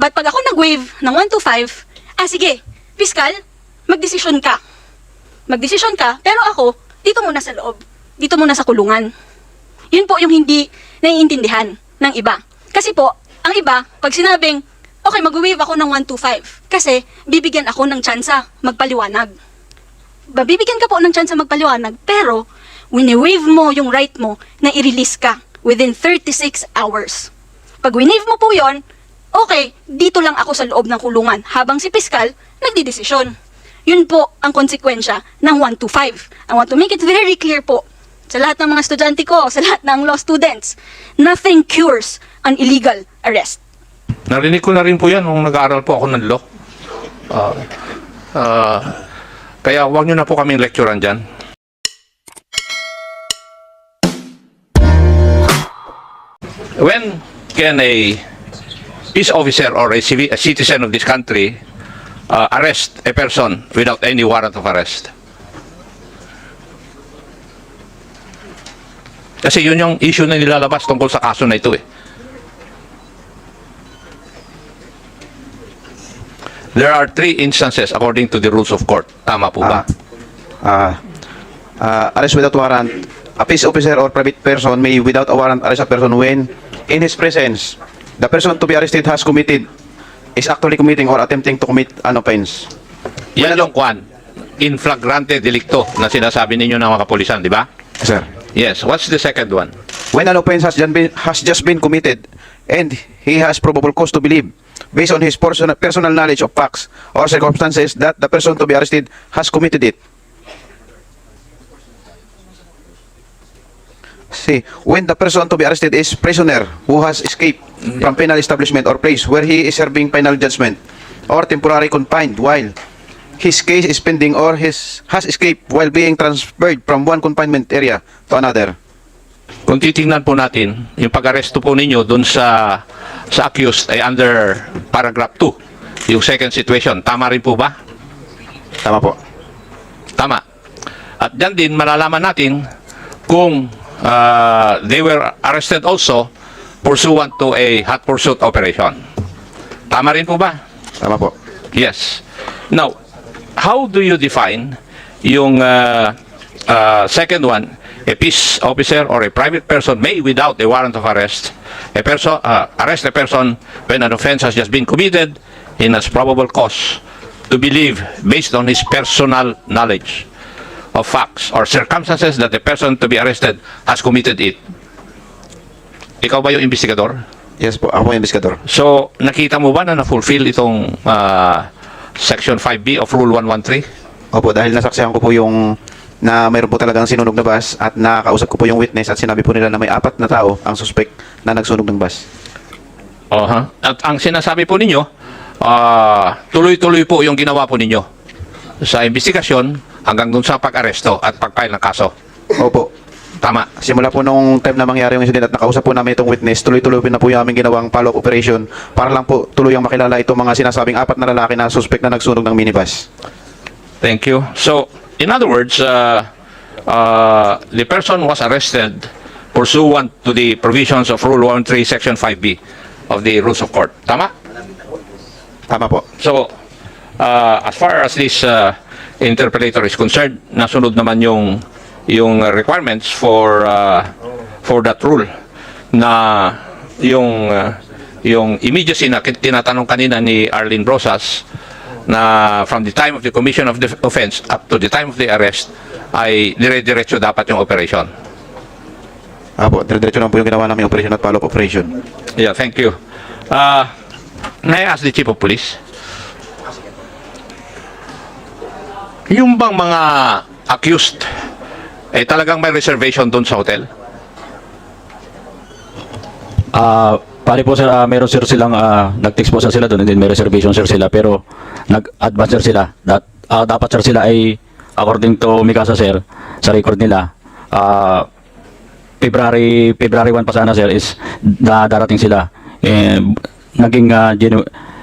But pag ako nag-waive ng 125, sige, piskal, magdesisyon ka. Magdesisyon ka, pero ako, dito muna sa loob. Dito muna sa kulungan. Yun po yung hindi naiintindihan ng iba. Kasi po, ang iba, pag sinabing, okay, mag-waive ako ng 125, kasi bibigyan ako ng tsansa magpaliwanag. Bibigyan ka po ng tsansa magpaliwanag, pero wini-waive mo yung right mo na i-release ka within 36 hours. Pag wini-waive mo po yon, okay, dito lang ako sa loob ng kulungan habang si piskal nagdidesisyon. Yun po ang konsekwensya ng 125. I want to make it very clear po sa lahat ng mga estudyante ko, sa lahat ng law students, nothing cures an illegal arrest. Narinig ko na rin po yan nung nag-aaral po ako ng law. Kaya huwag nyo na po kaming lecturean dyan. When can a peace officer or a citizen of this country arrest a person without any warrant of arrest? Kasi yun yung issue na nilalabas tungkol sa kaso na ito eh. There are 3 instances according to the rules of court. Tama po ba? Arrest without warrant. A peace officer or private person may without a warrant arrest a person when in his presence the person to be arrested has committed, is actually committing or attempting to commit an offense. Yan yung kwan. In flagrante delicto na sinasabi ninyo ng mga kapulisan, di ba? Sir. Yes. What's the second one? When an offense has just been committed and he has probable cause to believe, based on his personal knowledge of facts or circumstances, that the person to be arrested has committed it. See, when the person to be arrested is prisoner who has escaped from penal establishment or place where he is serving penal judgment or temporarily confined while his case is pending or has escaped while being transferred from one confinement area to another. Kung titingnan po natin, yung pag-aresto po ninyo dun sa accused ay under paragraph 2, yung second situation. Tama rin po ba? Tama po. Tama. At dyan din malalaman natin kung they were arrested also pursuant to a hot pursuit operation. Tama rin po ba? Tama po. Yes. Now, how do you define yung second one? A peace officer or a private person may, without a warrant of arrest, arrest a person when an offense has just been committed and has probable cause to believe, based on his personal knowledge of facts or circumstances, that the person to be arrested has committed it. Ikaw ba yung investigador? Yes po, ako yung investigador. So, nakita mo ba na na-fulfill itong Section 5B of Rule 113? Opo, dahil nasaksihan ko po yung na mayroon po talagang sinunog na bus at nakakausap ko po yung witness at sinabi po nila na may 4 na tao ang suspect na nagsunog ng bus. At ang sinasabi po ninyo, tuloy-tuloy po yung ginawa po ninyo sa investigasyon hanggang dun sa pag-aresto at pag-file ng kaso. Opo. Tama. Simula po nung time na mangyari yung incident at nakausap po namin itong witness, tuloy-tuloy na po yung aming ginawang follow-up operation para lang po tuluyang makilala itong mga sinasabing 4 na lalaki na suspect na nagsunog ng minibus. Thank you. So, in other words, the person was arrested pursuant to the provisions of Rule 113, Section 5B of the Rules of Court. Tama? Tama po. So, as far as this interpolator is concerned, nasunod naman yung requirements for that rule na yung immediacy na tinatanong kanina ni Arlene Brosas, na from the time of the commission of the offense up to the time of the arrest ay dire-diretso dapat yung operation. Apo, dire-diretso lang po yung ginawa namin operation at follow-up operation. Yeah, thank you. May I ask the Chief of Police? Yung bang mga accused ay talagang may reservation doon sa hotel? Pare po sir, meron sir silang nag-text po sir sila doon and then may reservation sir sila pero nag-advance sir sila. Dapat sir sila ay according to Mikasa sir sa record nila February 1 pa sana sir is darating sila. Naging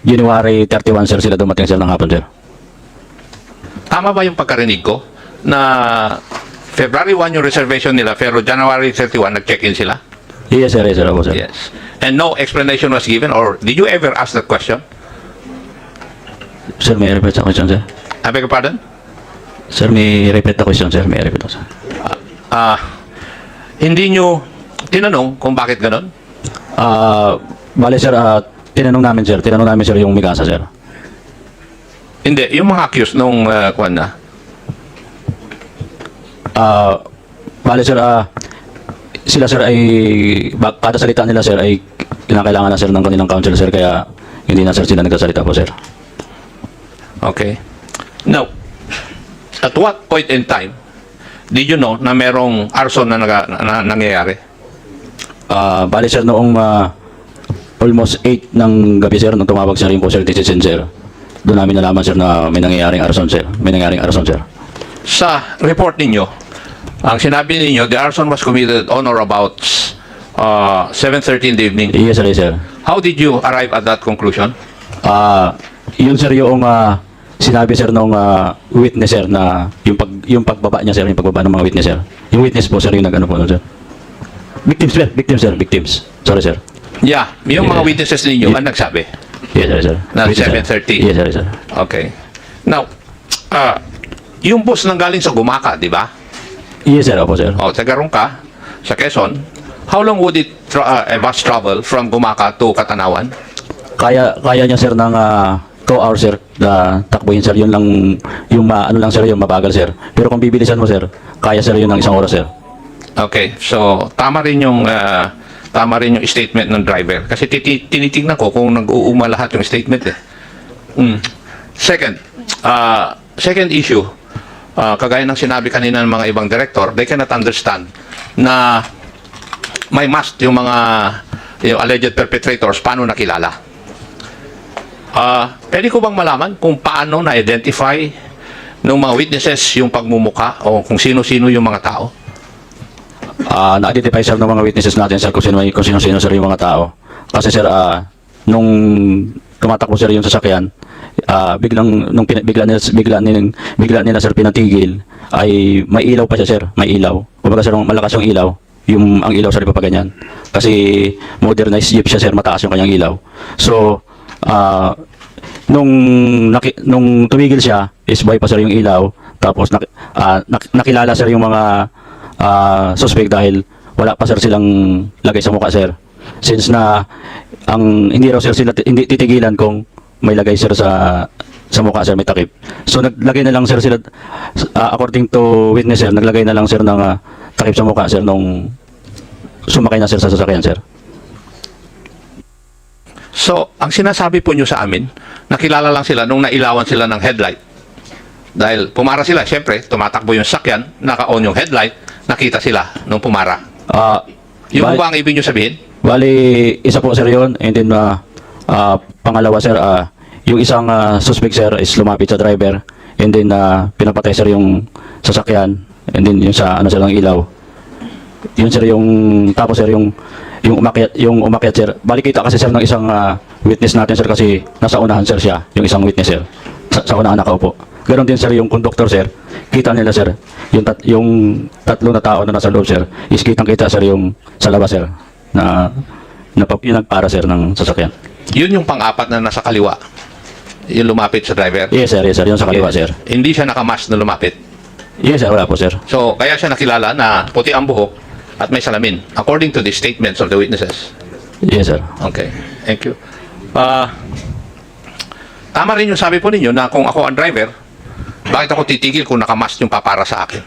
January 31 sir sila dumating sir ng hapon sir. Tama ba yung pagkarinig ko na February 1 yung reservation nila pero January 31 nag-check-in sila? Yes, sir. Yes, sir. Opo, sir. Yes. And no explanation was given, or did you ever ask that question? Sir, may repeat sa question, sir. I beg your pardon? Sir, may repeat the question, sir. May repeat, sir. Hindi nyo tinanong kung bakit ganon? Bale, sir, tinanong namin, sir, yung Mikasa, sir. Hindi, yung mga accused nung kwan na. Bale, sir, sila, sir, ay, kada salita nila, sir, ay kinakailangan na, sir, ng kanilang counsel, sir, kaya hindi na, sir, sila nagsasalita po, sir. Okay. Now, at what point in time did you know na merong arson na, nangyayari? Bale, sir, noong almost 8 ng gabi, sir, nung tumawag, sir, yung po, sir, citizen, sir, doon namin nalaman, sir, na may nangyayaring arson, sir. May nangyayaring arson, sir. Sa report ninyo, ang sinabi ninyo, the arson was committed on or about 7:30 in the evening. Yes, sir, yes, sir. How did you arrive at that conclusion? Yun, sir, yung sinabi, sir, nung witness, sir, na yung pagbaba niya, sir, yung pagbaba ng mga witness, sir. Yung witness po, sir, yung nag-ano po, sir. Victims, sir. Victims, sir. Victims. Sorry, sir. Yeah, yung mga witnesses ninyo ang nagsabi. Yes, sir, sir. Na Witness, sir. 7:30. Yes, sir, yes, sir. Okay. Now, yung bus nang galing sa Gumaca, di ba? Yes, sir. Opo, sir. O, taga Rungka, sa Quezon, how long would it a bus travel from Gumaca to Katanawan? Kaya niya, sir, ng 2 hours, sir, na takbuhin, sir. Yun lang, yung ano lang, sir, yung mabagal, sir. Pero kung bibilisan mo, sir, kaya, sir, yun ng 1 oras, sir. Okay, so tama rin yung statement ng driver kasi tinitingnan ko kung nag-uuma lahat yung statement eh. Second issue, kagaya ng sinabi kanina ng mga ibang director, they cannot understand na may must yung alleged perpetrators, paano nakilala. Pwede ko bang malaman kung paano na-identify ng mga witnesses yung pagmumuka o kung sino-sino yung mga tao? Na-identify, sir, ng mga witnesses natin, sir, kung sino-sino, sir, yung mga tao. Kasi, sir, nung tumatakbo, sir, yung sasakyan, bigla nila, sir, pinatigil, ay may ilaw pa siya, sir, may ilaw. Kumbaga, sir, malakas yung ilaw, ang ilaw, sir, pa ganyan. Kasi modernized jeep siya, sir, mataas yung kanyang ilaw. So, nung tumigil siya, is buhay pa, sir, yung ilaw, tapos nakilala, sir, yung mga suspect dahil wala pa, sir, silang lagay sa mukha, sir. Since na hindi raw, sir, sila hindi titigilan kung may lagay, sir, sa mukha, sir, may takip. So naglagay na lang, sir, sila according to witness, sir, naglagay na lang, sir, ng takip sa mukha, sir, nung sumakay na, sir, sa sasakyan, sir. So, ang sinasabi po nyo sa amin, nakilala lang sila nung nailawan sila ng headlight. Dahil pumara sila, syempre, tumatakbo yung sakyan, naka-on yung headlight, nakita sila nung pumara. Yung ba ang ibig nyo sabihin? Bali, isa po, sir, yun. And then, pangalawa, sir, yung isang suspect, sir, is lumapit sa driver. And then, pinapatay, sir, yung sasakyan. And then, yung sa, sir, ng ilaw. Yun, sir, tapos, sir, yung umakyat, sir. Bali, kita kasi, sir, ng isang witness natin, sir, kasi nasa unahan, sir, siya. Yung isang witness, sir. Sa unahan nakaupo. Ganon din, sir, yung conductor, sir. Kita nila, sir, yung tatlo na tao na nasa loob, sir, is kitang-kita, sir, yung sa labas, sir, yung nagpara, sir, ng sasakyan. Yun yung pang-apat na nasa kaliwa. Yung lumapit sa driver. Yes, sir, yung sa kaliwa, sir. Hindi siya nakamask na lumapit. Yes, sir, wala po, sir. So, kaya siya nakilala na puti ang buhok at may salamin. According to the statements of the witnesses. Yes, sir. Okay. Thank you. Tama rin yung sabi po ninyo na kung ako ang driver, bakit ako titigil kung nakamask yung papara sa akin?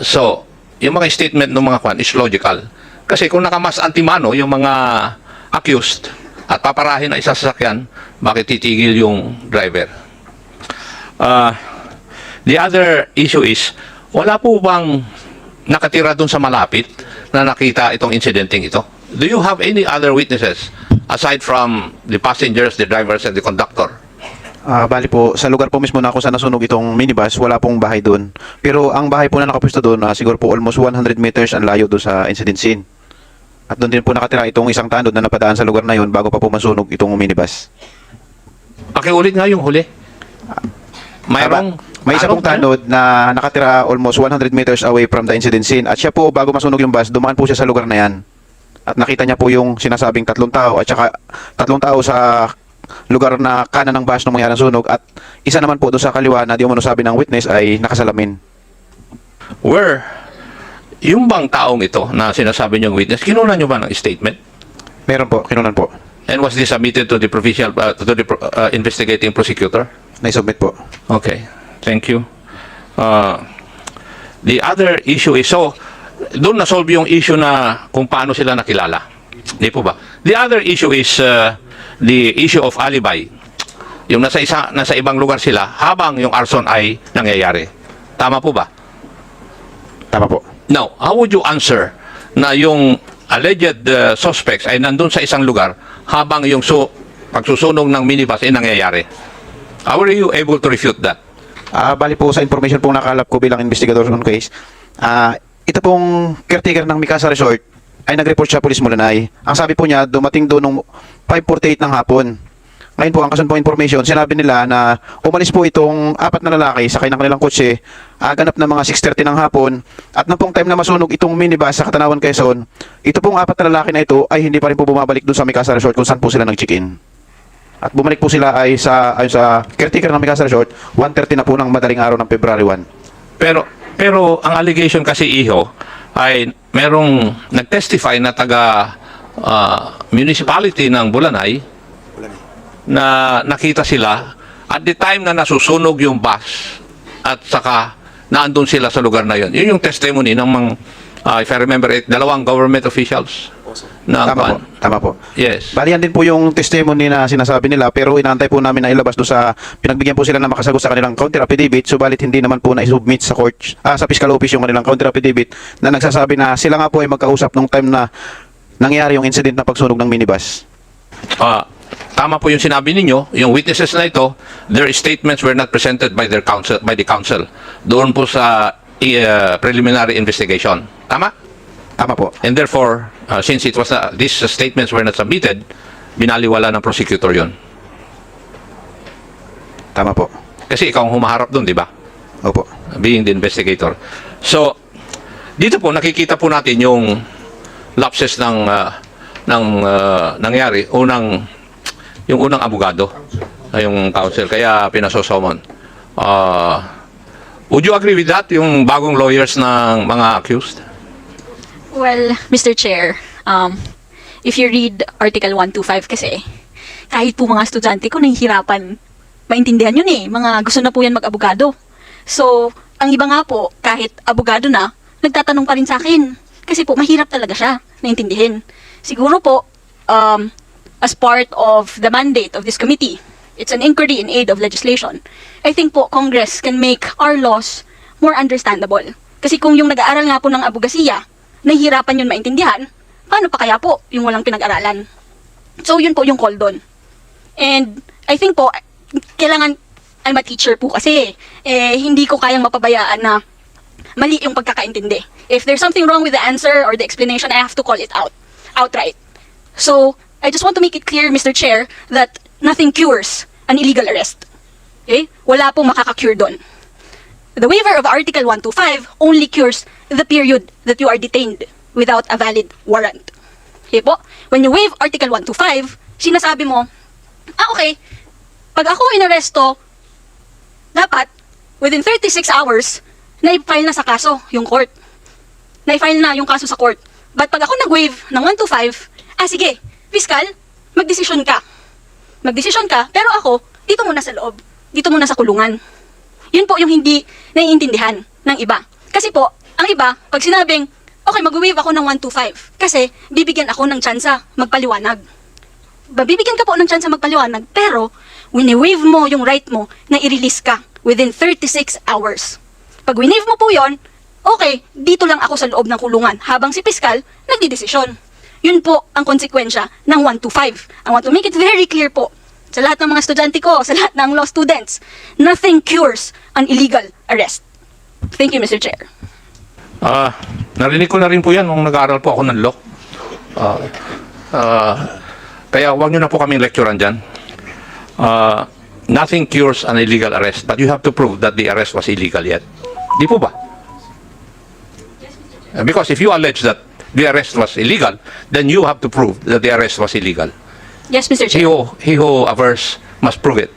So, yung mga statement ng mga kwan is logical. Kasi kung nakamask antimano yung mga accused at paparahin na isa sa sasakyan, bakit titigil yung driver? The other issue is, wala po bang nakatira dun sa malapit na nakita itong incidenting ito? Do you have any other witnesses aside from the passengers, the drivers, and the conductor? Bali po, sa lugar po mismo na ako sa nasunog itong minibus, wala pong bahay doon. Pero ang bahay po na nakapwesto doon, siguro po almost 100 meters ang layo doon sa incident scene. At doon din po nakatira itong isang tanod na napadaan sa lugar na yun bago pa po masunog itong minibus. Pakiulit nga yung huli. Mayroong May isa pong tanod na nakatira almost 100 meters away from the incident scene at siya po bago masunog yung bus, dumaan po siya sa lugar na yan. At nakita niya po yung sinasabing 3 tao at saka 3 tao sa lugar na kanan ng bus nung mangyari ang sunog at isa naman po doon sa kaliwa na di umano sabi ng witness ay nakasalamin. Where, yung bang taong ito na sinasabi niyong witness, kinunan niyo ba ng statement? Meron po, kinunan po. And was this submitted to the provincial, investigating prosecutor? Naisubmit po. Okay, thank you. The other issue is, so, doon na-solve yung issue na kung paano sila nakilala. Di po ba? The other issue is the issue of alibi. Yung nasa ibang lugar sila habang yung arson ay nangyayari. Tama po ba? Tama po. Now, how would you answer na yung alleged suspects ay nandun sa isang lugar habang yung pagsusunog ng minibus ay nangyayari? How were you able to refute that? Bali po sa information pong nakalap ko bilang investigador on case, ito pong caretaker ng Mikasa Resort ay nag-report siya Police Mulanay. Ang sabi po niya, dumating doon nung 5:48 ng hapon. Ngayon po, ang kasunod pong information, sinabi nila na umalis po itong 4 na lalaki sakay ng kanilang kotse, ganap na mga 6:30 ng hapon, at nang pong time na masunog itong minibus sa Katanawan, Quezon, ito pong 4 na lalaki na ito ay hindi pa rin po bumabalik doon sa Mikasa Resort kung saan po sila nag-check-in. At bumalik po sila ay sa caretaker ng Mikasa Resort, 1:30 na po ng madaling araw ng February 1. Pero ang allegation kasi, Iho, ay merong nag-testify na taga municipality ng Bulanay na nakita sila at the time na nasusunog yung bus at saka naandun sila sa lugar na yun. Yun yung testimony ng mga, if I remember it, 2 government officials. Na Tama po. Tama po. Yes. Bali, yan din po yung testimony na sinasabi nila, pero inaantay po namin na ilabas doon sa, pinagbigyan po sila na makasagot sa kanilang counter affidavit, subalit hindi naman po na-submit sa court, sa fiscal office yung kanilang counter affidavit na nagsasabi na sila nga po ay magkausap nung time na nangyari yung incident na pagsunog ng minibus. Tama po yung sinabi ninyo, yung witnesses na ito, their statements were not presented by their counsel, by the counsel. Doon po sa preliminary investigation. Tama? Tama po. And therefore, since it was these statements were not submitted, binaliwala ng prosecutor yon. Tama po. Kasi ikaw ang humaharap doon, di ba? Opo. Being the investigator. So, dito po nakikita po natin yung lapses ng nangyari yung unang abogado, yung counsel, kaya pinasosomon. Would you agree with that, yung bagong lawyers ng mga accused? Well, Mr. Chair, if you read Article 125 kasi, kahit po mga estudyante ko nahihirapan maintindihan yun eh. Mga gusto na po yan mag-abogado. So, ang iba nga po, kahit abogado na, nagtatanong pa rin sa akin. Kasi po, mahirap talaga siya naintindihin. Siguro po, as part of the mandate of this committee, it's an inquiry in aid of legislation. I think po, Congress can make our laws more understandable. Kasi kung yung nag-aaral nga po ng abogasiya, nahihirapan yun maintindihan, paano pa kaya po yung walang pinag-aralan? So, yun po yung call doon. And I think po, kailangan, I'm a teacher po kasi, hindi ko kayang mapabayaan na mali yung pagkakaintindi. If there's something wrong with the answer or the explanation, I have to call it out, outright. So, I just want to make it clear, Mr. Chair, that nothing cures an illegal arrest. Okay? Wala pong makaka-cure doon. The waiver of Article 125 only cures the period that you are detained without a valid warrant. Okay po? When you waive Article 125, sinasabi mo, okay, pag ako inaresto, dapat, within 36 hours, na-file na sa kaso yung court. Na-file na yung kaso sa court. But pag ako nag-waive ng 125, sige, Piskal, magdesisyon ka. Magdesisyon ka, pero ako, dito muna sa loob. Dito muna sa kulungan. Yun po yung hindi naiintindihan ng iba. Kasi po, ang iba, pag sinabing, okay, mag-waive ako ng 125, kasi bibigyan ako ng tsansa magpaliwanag. Bibigyan ka po ng tsansa magpaliwanag, pero wini-waive mo yung right mo na i-release ka within 36 hours. Pag wini-waive mo po yon, okay, dito lang ako sa loob ng kulungan habang si Piskal nagdidesisyon. Yun po ang konsekwensya ng 125. I want to make it very clear po sa lahat ng mga estudyante ko, sa lahat ng law students, nothing cures an illegal arrest. Thank you, Mr. Chair. Narinig ko na rin po yan nung nag-aaral po ako ng law. Kaya huwag nyo na po kaming lecturean dyan. nothing cures an illegal arrest, but you have to prove that the arrest was illegal yet. Di po ba? Because if you allege that the arrest was illegal, then you have to prove that the arrest was illegal. Yes, Mr. He Chair. who averts must prove it.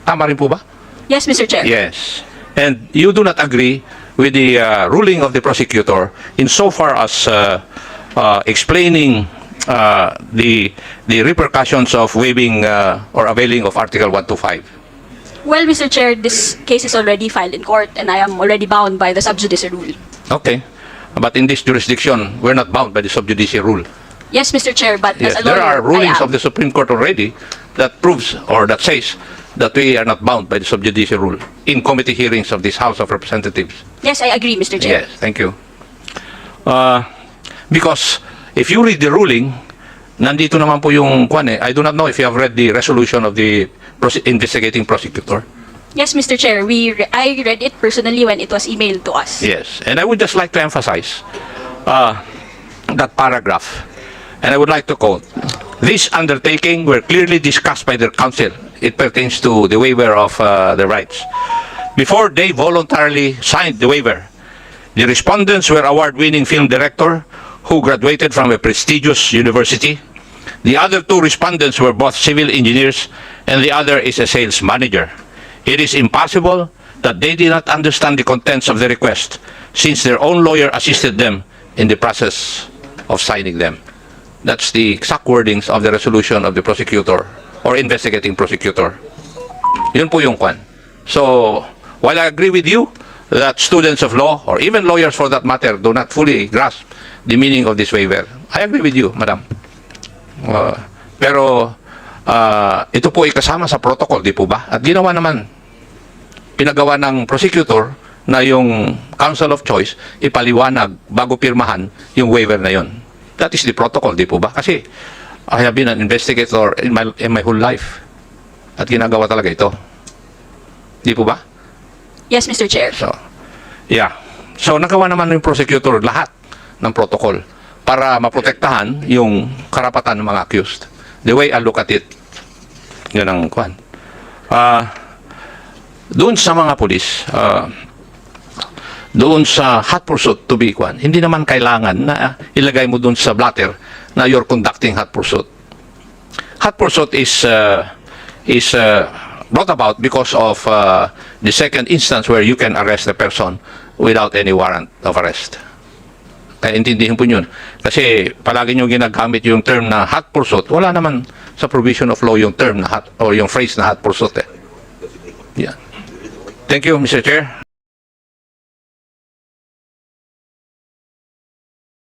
Tama rin po ba? Yes, Mr. Chair. Yes. And you do not agree with the ruling of the prosecutor insofar as explaining the repercussions of waiving or availing of Article 125. Well, Mr. Chair, this case is already filed in court and I am already bound by the sub judice rule. Okay. But in this jurisdiction, we're not bound by the sub judice rule. Yes, Mr. Chair, but Yes, as a lawyer, there are rulings I am. of the Supreme Court already that proves or that says that we are not bound by the sub judice rule in committee hearings of this House of Representatives. Yes, I agree, Mr. Chair. Yes, thank you. Because if you read the ruling, nandito naman po yung kwan eh. I do not know if you have read the resolution of the investigating prosecutor. Yes, Mr. Chair, I read it personally when it was emailed to us. Yes, and I would just like to emphasize that paragraph. And I would like to quote, "This undertaking were clearly discussed by their counsel." It pertains to the waiver of the rights. Before they voluntarily signed the waiver, the respondents were award-winning film director who graduated from a prestigious university. The other two respondents were both civil engineers and the other is a sales manager. It is impossible that they did not understand the contents of the request since their own lawyer assisted them in the process of signing them. That's the exact wordings of the resolution of the prosecutor or investigating prosecutor. Yun po yung kwan. So, while I agree with you that students of law or even lawyers for that matter do not fully grasp the meaning of this waiver, I agree with you, madam. Pero ito po ay kasama sa protocol, di po ba? At ginawa naman, pinagawa ng prosecutor na yung counsel of choice ipaliwanag bago pirmahan yung waiver na yun. That is the protocol, di po ba? Kasi I have been an investigator in my whole life. At ginagawa talaga ito. Di po ba? Yes, Mr. Chair. So, yeah. So, nagawa naman yung prosecutor lahat ng protocol para maprotektahan yung karapatan ng mga accused. The way I look at it, yun ang kwan. Doon sa mga pulis, doon sa hot pursuit to be kwan, hindi naman kailangan na ilagay mo doon sa blatter na you're conducting hot pursuit. Hot pursuit is brought about because of the second instance where you can arrest a person without any warrant of arrest. Kaya intindihin po yun. Kasi palagi nyo ginagamit yung term na hot pursuit. Wala naman sa provision of law yung term na hot, or yung phrase na hot pursuit eh. Yeah. Thank you, Mr. Chair.